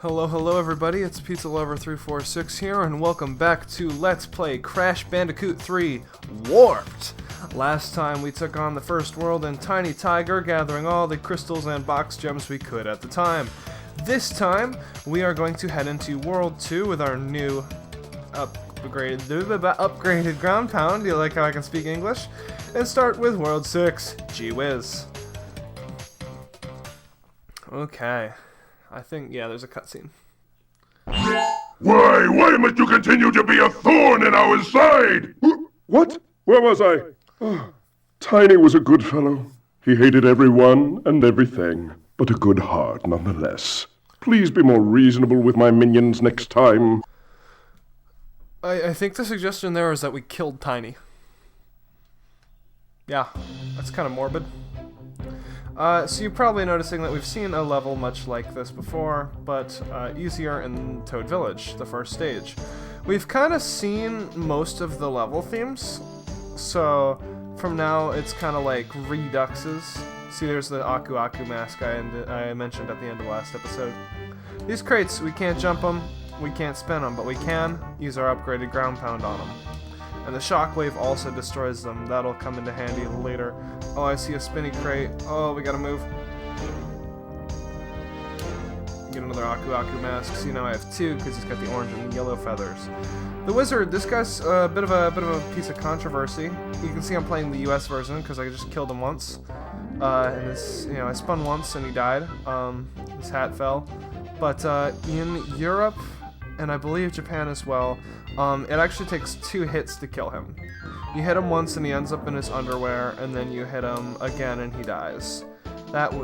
Hello everybody, it's Pizza Lover 346 here, and welcome back to Let's Play Crash Bandicoot 3 Warped! Last time we took on the first world in Tiny Tiger, gathering all the crystals and box gems we could at the time. This time, we are going to head into World 2 with our new upgraded ground pound, you like how I can speak English? And start with World 6, gee whiz. Okay. I think, yeah, there's a cutscene. Why must you continue to be a thorn in our side? What? Where was I? Oh, Tiny was a good fellow. He hated everyone and everything, but a good heart nonetheless. Please be more reasonable with my minions next time. I think the suggestion there is that we killed Tiny. Yeah, that's kind of morbid. So you're probably noticing that we've seen a level much like this before, but easier in Toad Village, the first stage. We've kind of seen most of the level themes, so from now it's kind of like reduxes. See, there's the Aku Aku mask I mentioned at the end of last episode. These crates, we can't jump them, we can't spin them, but we can use our upgraded ground pound on them. And the shockwave also destroys them. That'll come into handy later. Oh, I see a spinny crate. Oh, we gotta move. Get another Aku Aku mask. See, now I have two because he's got the orange and the yellow feathers. The wizard. This guy's a bit of a piece of controversy. You can see I'm playing the US version because I just killed him once. And this, I spun once and he died. His hat fell. But in Europe, and I believe Japan as well, it actually takes 2 hits to kill him. You hit him once and he ends up in his underwear, and then you hit him again and he dies.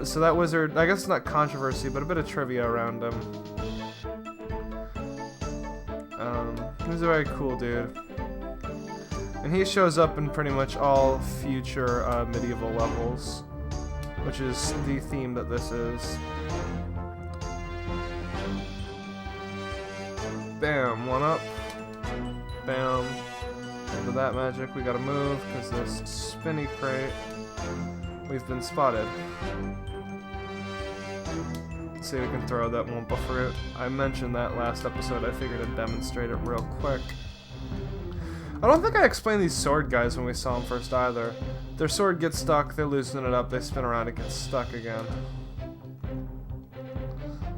So that wizard, I guess it's not controversy, but a bit of trivia around him. He's a very cool dude. And he shows up in pretty much all future medieval levels, which is the theme that this is. Bam, one up. Bam. Into that magic, we gotta move, because this spinny crate, we've been spotted. Let's see if we can throw that Wumpa fruit. I mentioned that last episode, I figured I'd demonstrate it real quick. I don't think I explained these sword guys when we saw them first either. Their sword gets stuck, they loosen it up, they spin around, it gets stuck again.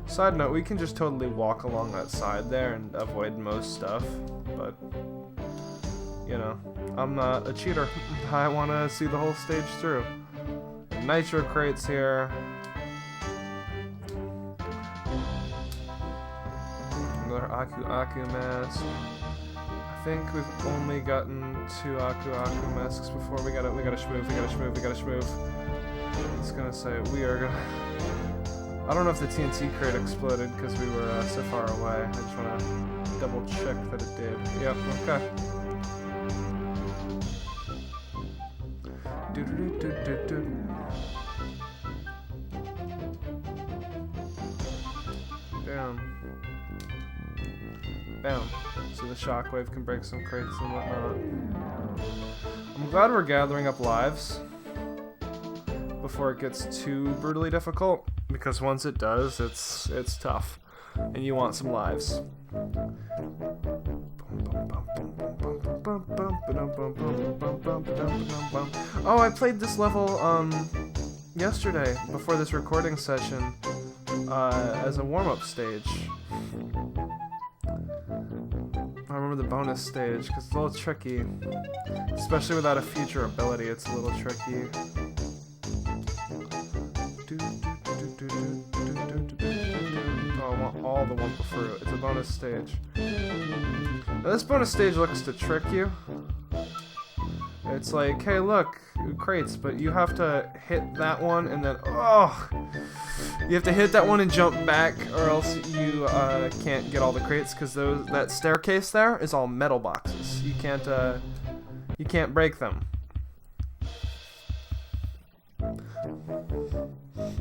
Side note, we can just totally walk along that side there and avoid most stuff, but, I'm not a cheater. I want to see the whole stage through. Nitro crates here. Another Aku Aku mask. I think we've only gotten 2 Aku Aku masks before. We gotta shmove. It's gonna say we are gonna... I don't know if the TNT crate exploded because we were so far away. I just want to double check that it did. Yep, okay. Bam. Bam. So the shockwave can break some crates and whatnot. I'm glad we're gathering up lives before it gets too brutally difficult, because once it does, it's tough, and you want some lives. Oh, I played this level yesterday before this recording session as a warm-up stage. I remember the bonus stage because it's a little tricky, especially without a future ability. It's a little tricky. Oh, I want all the Wumpa fruit. It's a bonus stage. Now, this bonus stage looks to trick you. It's like, hey, look, crates, but you have to hit that one and then, you have to hit that one and jump back, or else you can't get all the crates, because that staircase there is all metal boxes. You can't break them.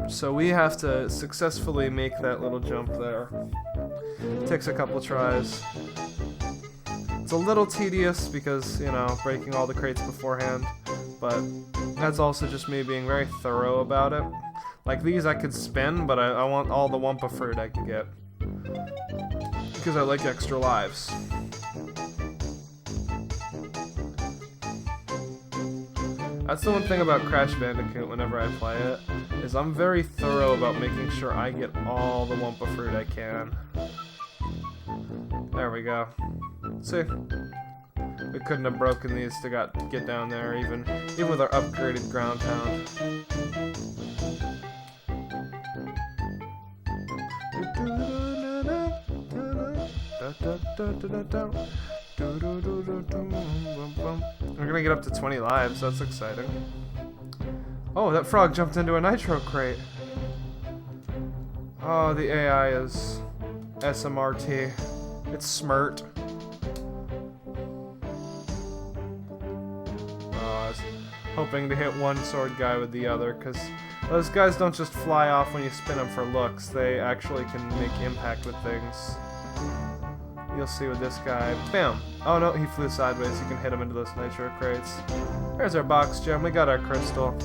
So we have to successfully make that little jump there. It takes a couple tries. It's a little tedious because, breaking all the crates beforehand, but that's also just me being very thorough about it. Like these I could spin, but I want all the Wumpa fruit I can get. Because I like extra lives. That's the one thing about Crash Bandicoot whenever I play it, is I'm very thorough about making sure I get all the Wumpa fruit I can. There we go. See? We couldn't have broken these to get down there, even with our upgraded ground pound. We're gonna get up to 20 lives, that's exciting. Oh, that frog jumped into a nitro crate. Oh, the AI is SMRT. It's smirt. Oh, I was hoping to hit one sword guy with the other, because those guys don't just fly off when you spin them for looks, they actually can make impact with things. You'll see with this guy. Bam! Oh no, he flew sideways. You can hit him into those nitro crates. There's our box gem. We got our crystal.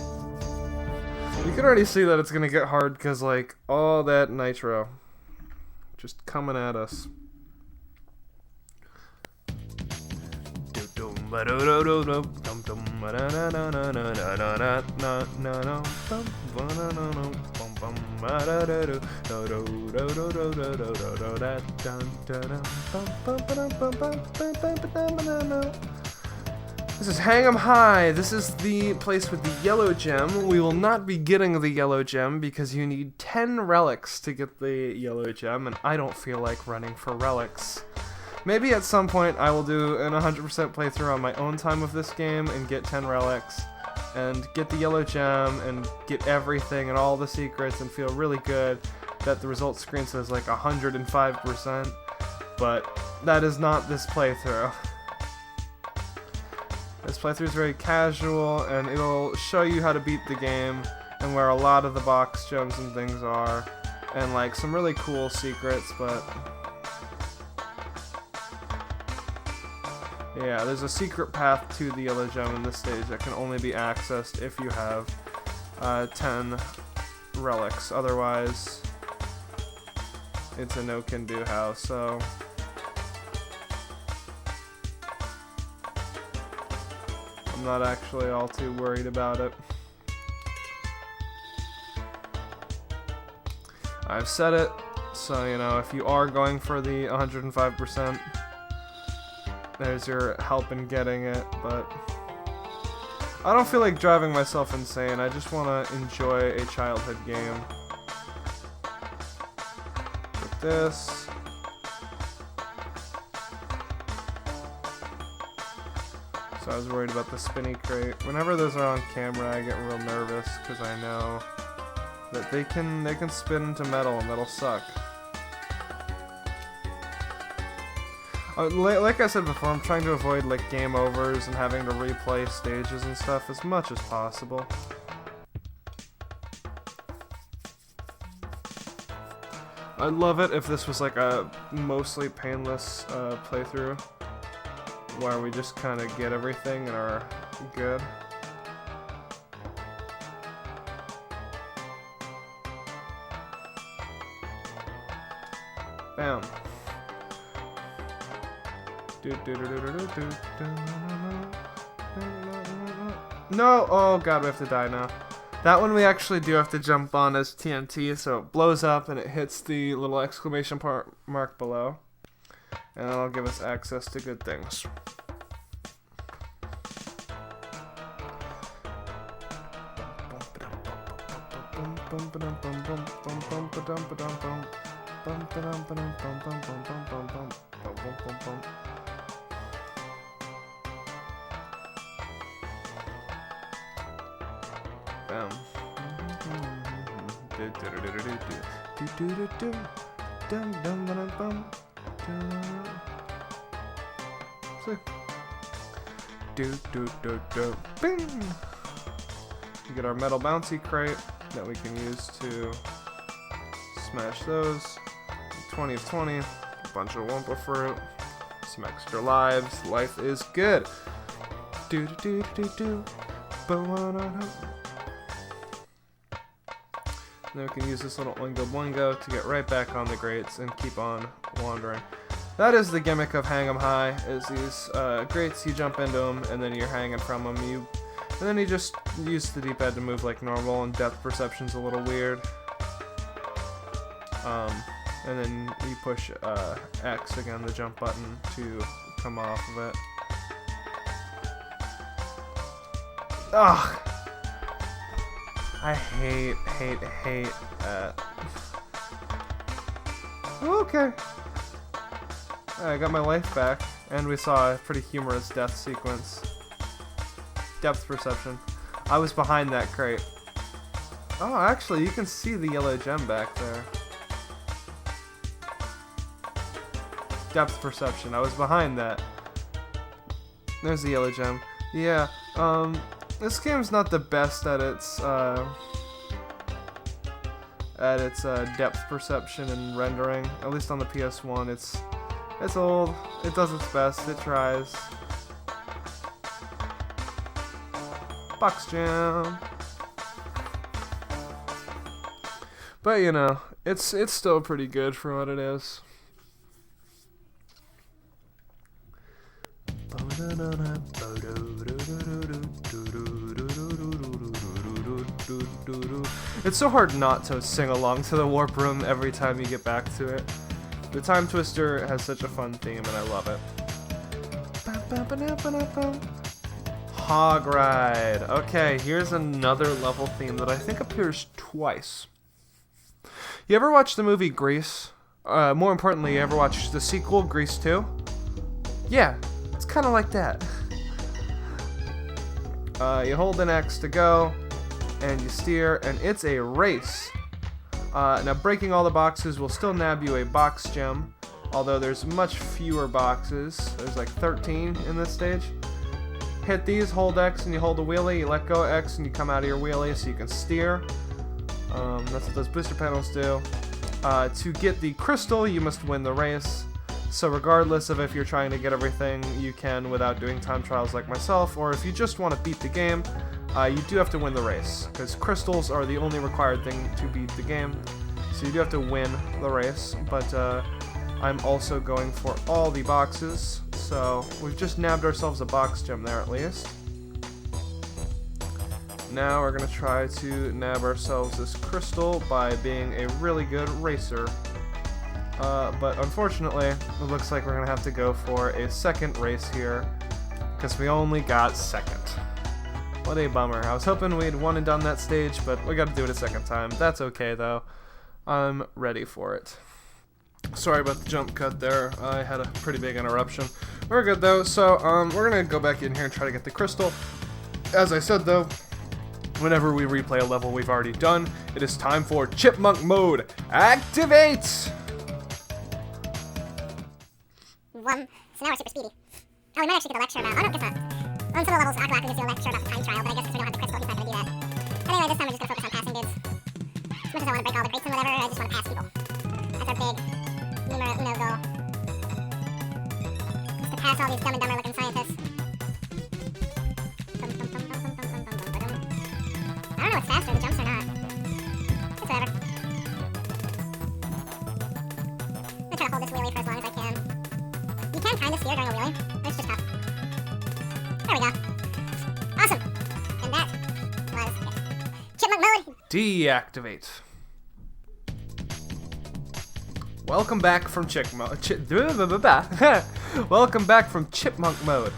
You can already see that it's gonna get hard because, like, all that nitro just coming at us. This is Hang 'em High. This is the place with the yellow gem. We will not be getting the yellow gem because you need 10 relics to get the yellow gem, and I don't feel like running for relics. Maybe at some point I will do an 100% playthrough on my own time of this game and get 10 relics and get the yellow gem and get everything and all the secrets and feel really good that the results screen says like 105%, but that is not this playthrough. This playthrough is very casual and it'll show you how to beat the game and where a lot of the box gems and things are and like some really cool secrets, but yeah, there's a secret path to the yellow gem in this stage that can only be accessed if you have 10 relics. Otherwise, it's a no-can-do house, so I'm not actually all too worried about it. I've said it, so you know, if you are going for the 105%, there's your help in getting it, but I don't feel like driving myself insane. I just want to enjoy a childhood game. With this. So I was worried about the spinny crate. Whenever those are on camera, I get real nervous because I know that they can spin into metal and that'll suck. Like I said before, I'm trying to avoid like game overs and having to replay stages and stuff as much as possible. I'd love it if this was like a mostly painless playthrough where we just kind of get everything and are good. Bam. No! Oh god, we have to die now. That one we actually do have to jump on as TNT, so it blows up and it hits the little exclamation mark below. And that'll give us access to good things. Bam. See. Bing. We get our metal bouncy crate that we can use to smash those. 20 of 20, a bunch of Wumpa fruit, some extra lives. Life is good. then we can use this little Oingo Boingo to get right back on the grates and keep on wandering. That is the gimmick of Hang 'em High, is these grates, you jump into them, and then you're hanging from them. And then you just use the D-pad to move like normal, and depth perception's a little weird. And then you push X, again, the jump button, to come off of it. Ugh! I hate that. Okay. I got my life back, and we saw a pretty humorous death sequence. Depth perception. I was behind that crate. Oh, actually, you can see the yellow gem back there. Depth perception. I was behind that. There's the yellow gem. Yeah, this game's not the best at its depth perception and rendering. At least on the PS1, it's old. It does its best. It tries. Box jam. But you know, it's still pretty good for what it is. It's so hard not to sing along to the Warp Room every time you get back to it. The Time Twister has such a fun theme, and I love it. Hog Ride. Okay, here's another level theme that I think appears twice. You ever watch the movie Grease? More importantly, you ever watch the sequel, Grease 2? Yeah, it's kind of like that. You hold an X to go, and you steer, and it's a race. Now, breaking all the boxes will still nab you a box gem, although there's much fewer boxes. There's like 13 in this stage. Hit these, hold X, and you hold a wheelie. You let go X, and you come out of your wheelie so you can steer. That's what those booster panels do. To get the crystal, you must win the race. So regardless of if you're trying to get everything you can without doing time trials like myself, or if you just want to beat the game, you do have to win the race, because crystals are the only required thing to beat the game. So you do have to win the race, but I'm also going for all the boxes, so we've just nabbed ourselves a box gem there at least. Now we're going to try to nab ourselves this crystal by being a really good racer. But unfortunately, it looks like we're going to have to go for a second race here, because we only got second. What a bummer. I was hoping we'd won and done that stage, but we got to do it a second time. That's okay, though. I'm ready for it. Sorry about the jump cut there. I had a pretty big interruption. We're good, though, so we're going to go back in here and try to get the crystal. As I said, though, whenever we replay a level we've already done, it is time for Chipmunk Mode. Activate! So now we're super speedy. Oh, we might actually get a lecture about... Oh, no, guess not. On some of the levels, Aqua gives you a lecture about the time trial, but I guess since we don't have the crystal, he's not going to do that. Anyway, this time we're just going to focus on passing dudes. As much as I want to break all the crates and whatever, I just want to pass people. That's our big numero uno goal. Just to pass all these dumb and dumber looking scientists. I don't know what's faster, the jumps or not. It's whatever. I'm going to try to hold this wheelie for as long as I can. You can kind of steer during a wheelie, but it's just tough. There we go. Awesome. And that was it. Chipmunk mode. Deactivate. Welcome back from Welcome back from Chipmunk mode.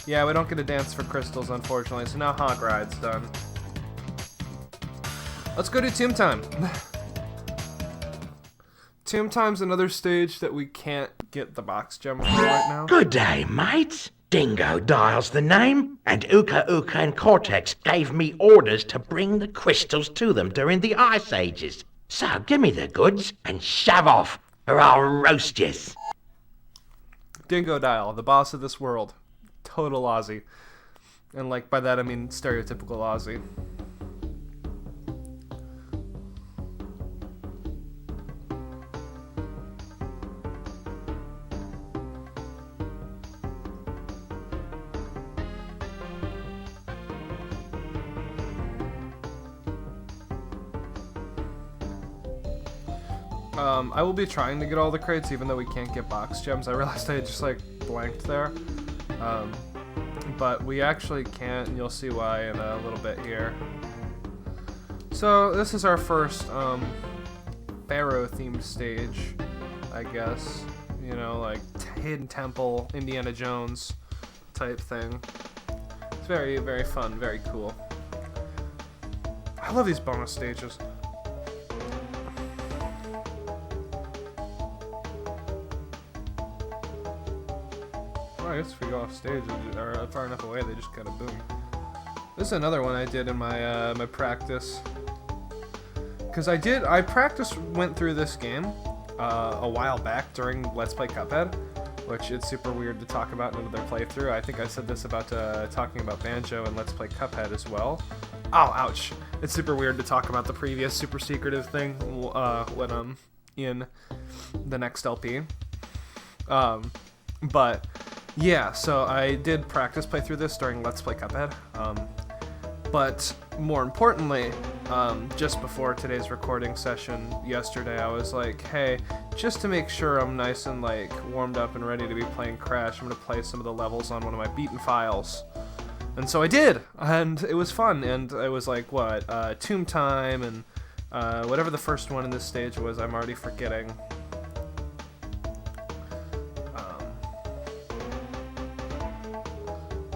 Yeah, we don't get a dance for crystals, unfortunately, so now Hog Ride's done. Let's go to Tomb Time. Tomb Time's another stage that we can't get the box gem for right now. Good day, mates. Dingoδιle's the name, and Uka Uka and Cortex gave me orders to bring the crystals to them during the Ice Ages. So give me the goods and shove off, or I'll roast yous. Dingodile, the boss of this world. Total Aussie. And like by that I mean stereotypical Aussie. I will be trying to get all the crates, even though we can't get box gems. I realized I just, like, blanked there. But we actually can't, and you'll see why in a little bit here. So, this is our first, Pharaoh-themed stage, I guess. You know, like, Hidden Temple, Indiana Jones type thing. It's very, very fun, very cool. I love these bonus stages. Well, I guess if we go off stage or far enough away, they just kind of boom. This is another one I did in my my practice. Because I went through this game a while back during Let's Play Cuphead, which it's super weird to talk about in another playthrough. I think I said this about talking about Banjo and Let's Play Cuphead as well. Oh, ouch. It's super weird to talk about the previous super secretive thing when I'm in the next LP. But, yeah, so I did practice play through this during Let's Play Cuphead. But, more importantly, just before today's recording session yesterday, I was like, hey, just to make sure I'm nice and, like, warmed up and ready to be playing Crash, I'm going to play some of the levels on one of my beaten files. And so I did, and it was fun, and it was like, what, Tomb Time, and whatever the first one in this stage was, I'm already forgetting.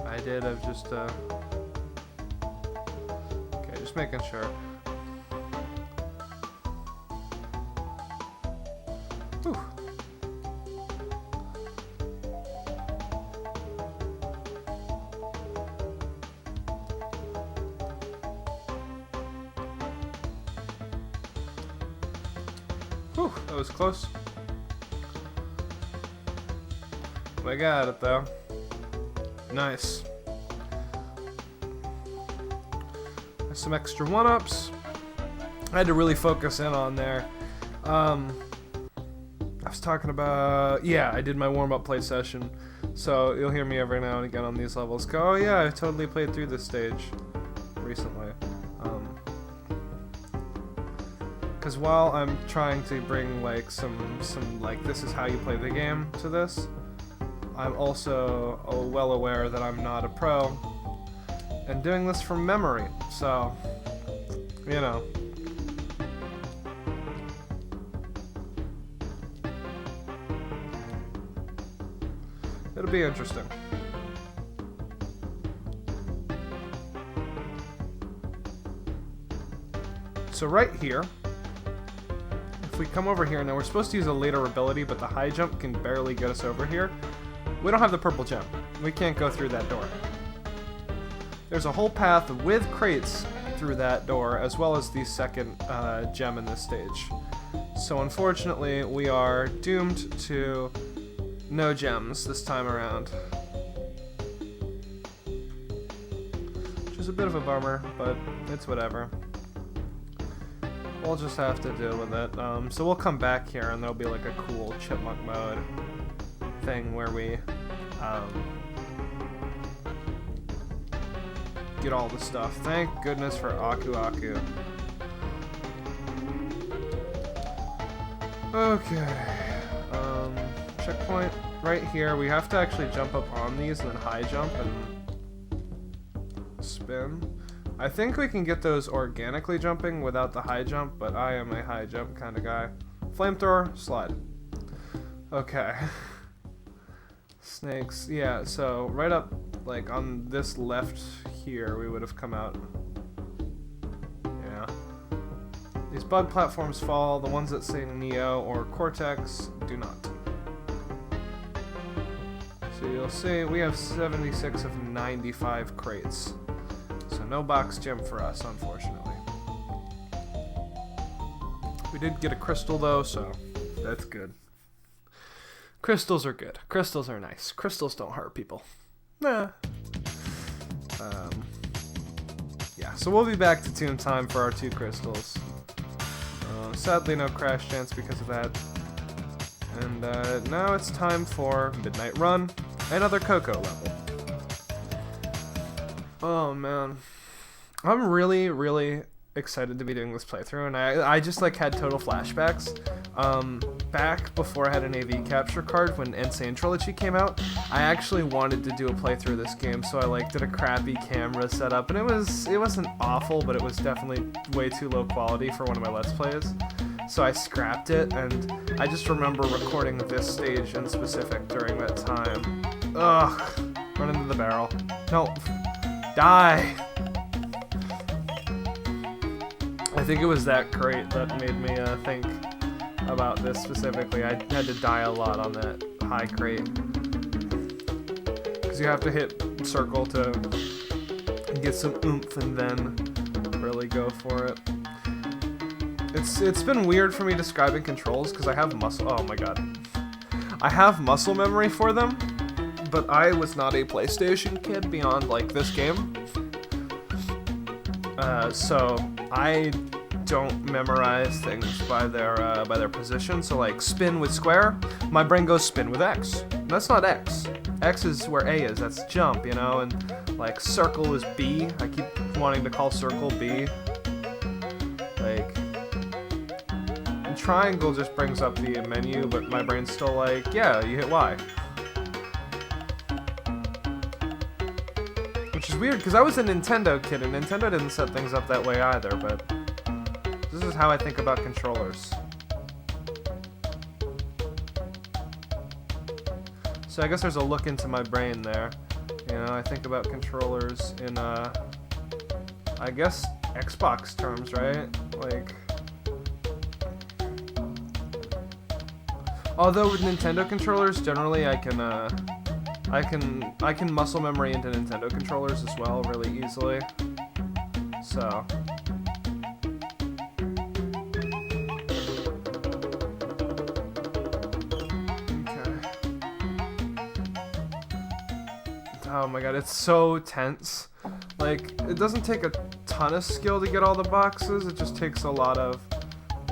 I did, I've just, okay, just making sure. Whew. Whew, that was close. I got it though. Nice. There's some extra one-ups. I had to really focus in on there. I was talking about, yeah, I did my warm-up play session, so you'll hear me every now and again on these levels go, oh yeah, I totally played through this stage recently. Because while I'm trying to bring like some like this is how you play the game to this, I'm also well aware that I'm not a pro and doing this from memory, so you know. It'll be interesting. So right here, if we come over here, now we're supposed to use a later ability, but the high jump can barely get us over here. We don't have the purple gem. We can't go through that door. There's a whole path with crates through that door, as well as the second gem in this stage. So unfortunately, we are doomed to no gems this time around. Which is a bit of a bummer, but it's whatever. We'll just have to deal with it. So we'll come back here and there'll be like a cool chipmunk mode thing where we get all the stuff. Thank goodness for Aku Aku. Okay. Checkpoint right here. We have to actually jump up on these and then high jump and spin. I think we can get those organically jumping without the high jump, but I am a high jump kind of guy. Flamethrower, slide. Okay. Snakes, yeah, so right up, like, on this left here, we would have come out. Yeah. These bug platforms fall, the ones that say Neo or Cortex do not. So you'll see, we have 76 of 95 crates. So no box gem for us, unfortunately. We did get a crystal though, so that's good. Crystals are good. Crystals are nice. Crystals don't hurt people. Nah. Yeah, so we'll be back to Tomb Time for our 2 crystals. Sadly, no crash chance because of that. And now it's time for Midnight Run, another Coco level. Oh man, I'm really excited to be doing this playthrough, and I just like had total flashbacks back before I had an AV capture card, when Insane Trilogy came out, I actually wanted to do a playthrough of this game, so I like did a crappy camera setup, and it wasn't awful, but it was definitely way too low quality for one of my Let's Plays. So I scrapped it, and I just remember recording this stage in specific during that time. Ugh, run into the barrel. No, die. I think it was that crate that made me think about this specifically. I had to die a lot on that high crate. Because you have to hit circle to get some oomph and then really go for it. It's been weird for me describing controls because I have muscle... Oh my god. I have muscle memory for them, but I was not a PlayStation kid beyond, like, this game. So I don't memorize things by their position. So like spin with square, my brain goes spin with X. That's not X. X is where A is. That's jump, you know. And like circle is B. I keep wanting to call circle B. Like and triangle just brings up the menu, but my brain's still like, yeah, you hit Y. Which is weird, because I was a Nintendo kid, and Nintendo didn't set things up that way either, but this is how I think about controllers. So I guess there's a look into my brain there. You know, I think about controllers in, I guess, Xbox terms, right? Like... Although with Nintendo controllers, generally I can muscle memory into Nintendo controllers as well really easily. So okay. Oh my god, it's so tense. Like, it doesn't take a ton of skill to get all the boxes, it just takes a lot of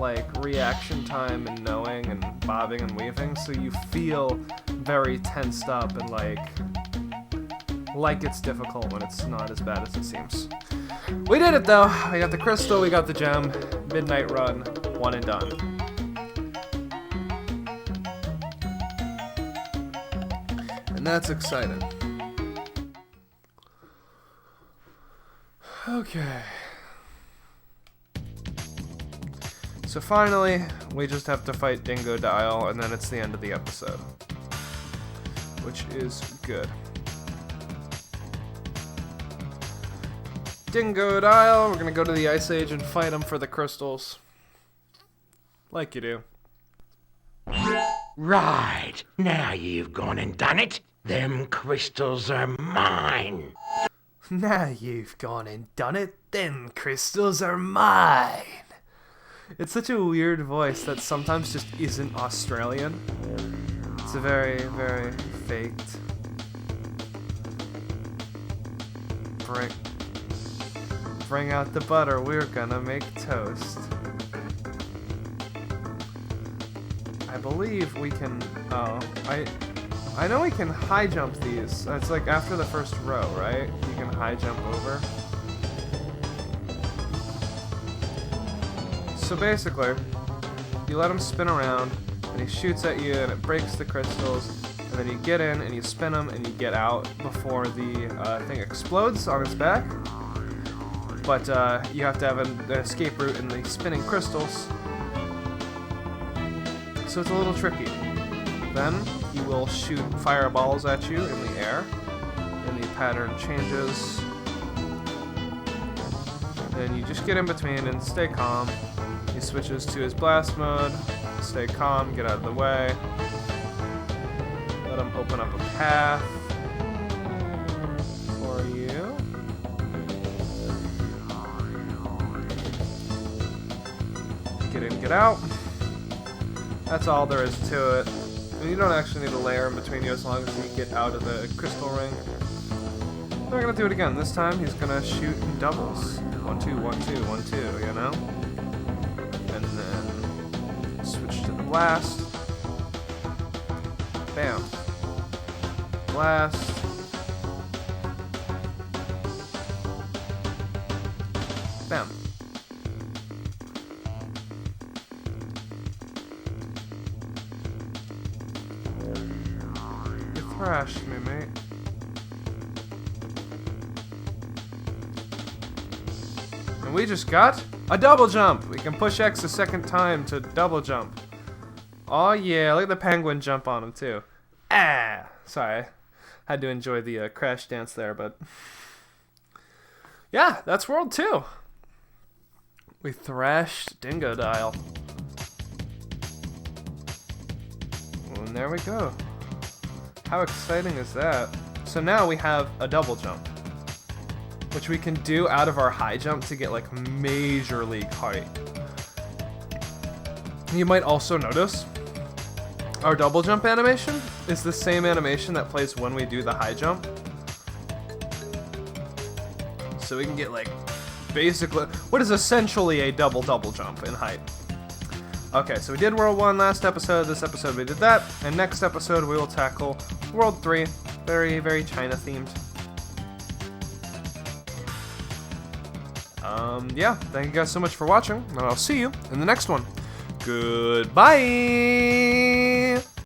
like reaction time and knowing and bobbing and weaving, so you feel very tensed up and like it's difficult when it's not as bad as it seems. We did it though. We got the crystal, we got the gem. Midnight run, one and done. And that's exciting. Okay. So finally, we just have to fight Dingodile, and then it's the end of the episode. Which is good. Dingodile, we're gonna go to the Ice Age and fight him for the crystals. Like you do. Right, now you've gone and done it. Them crystals are mine. Now you've gone and done it, them crystals are mine. It's such a weird voice that sometimes just isn't Australian. It's a very, very faked. Bring out the butter, we're gonna make toast. I believe we can, I know we can high jump these. It's like after the first row, right? You can high jump over. So basically, you let him spin around, and he shoots at you, and it breaks the crystals, and then you get in, and you spin him, and you get out before the thing explodes on its back. But you have to have an escape route in the spinning crystals. So it's a little tricky. Then he will shoot fireballs at you in the air, and the pattern changes. Then you just get in between and stay calm. He switches to his blast mode. Stay calm, get out of the way. Let him open up a path for you. Get in, get out. That's all there is to it. And you don't actually need a layer in between you as long as you get out of the crystal ring. We're gonna do it again. This time he's gonna shoot in doubles. 1, 2, 1, 2, 1, 2, you know? And then switch to the blast. Bam. Blast. Bam. crashed me, mate. And we just got a double jump. We can push X a second time to double jump. Oh yeah, look at the penguin jump on him too. Ah! Sorry. Had to enjoy the crash dance there, but... Yeah, that's World 2. We thrashed Dingodile. And there we go. How exciting is that? So now we have a double jump, which we can do out of our high jump to get like major league height. You might also notice our double jump animation is the same animation that plays when we do the high jump. So we can get like basically what is essentially a double jump in height. Okay, so we did World 1 last episode, this episode we did that, and next episode we will tackle World 3, very, very China themed. Yeah, thank you guys so much for watching, and I'll see you in the next one. Goodbye!